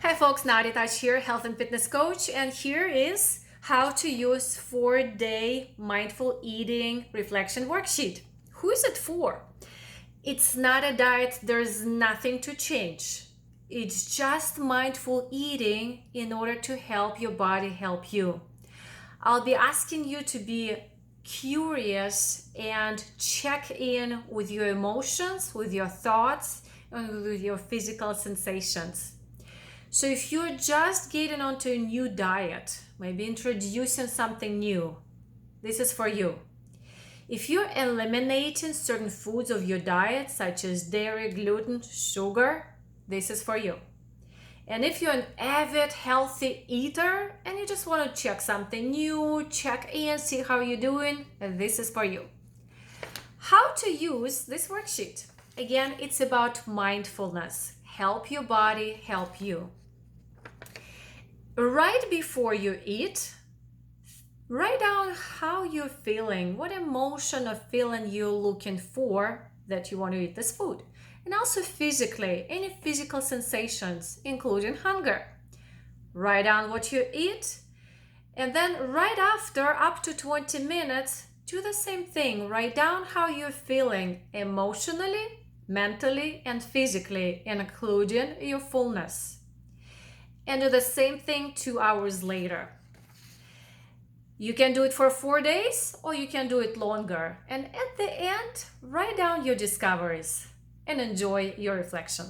Hi folks, Nadya here, health and fitness coach, and here is how to use 4-day mindful eating reflection worksheet. Who is it for? It's not a diet, there's nothing to change. It's just mindful eating in order to help your body help you. I'll be asking you to be curious and check in with your emotions, with your thoughts, and with your physical sensations. So if you're just getting onto a new diet, maybe introducing something new, this is for you. If you're eliminating certain foods of your diet, such as dairy, gluten, sugar, this is for you. And if you're an avid healthy eater and you just want to check something new, check in, see how you're doing, this is for you. How to use this worksheet? Again, it's about mindfulness. Help your body help you. Right before you eat, write down how you're feeling, what emotion or feeling you're looking for that you want to eat this food. And also physically, any physical sensations, including hunger. Write down what you eat, and then right after, up to 20 minutes, do the same thing. Write down how you're feeling emotionally, mentally, and physically, including your fullness. And do the same thing 2 hours later. You can do it for 4 days or you can do it longer. And at the end, write down your discoveries and enjoy your reflection.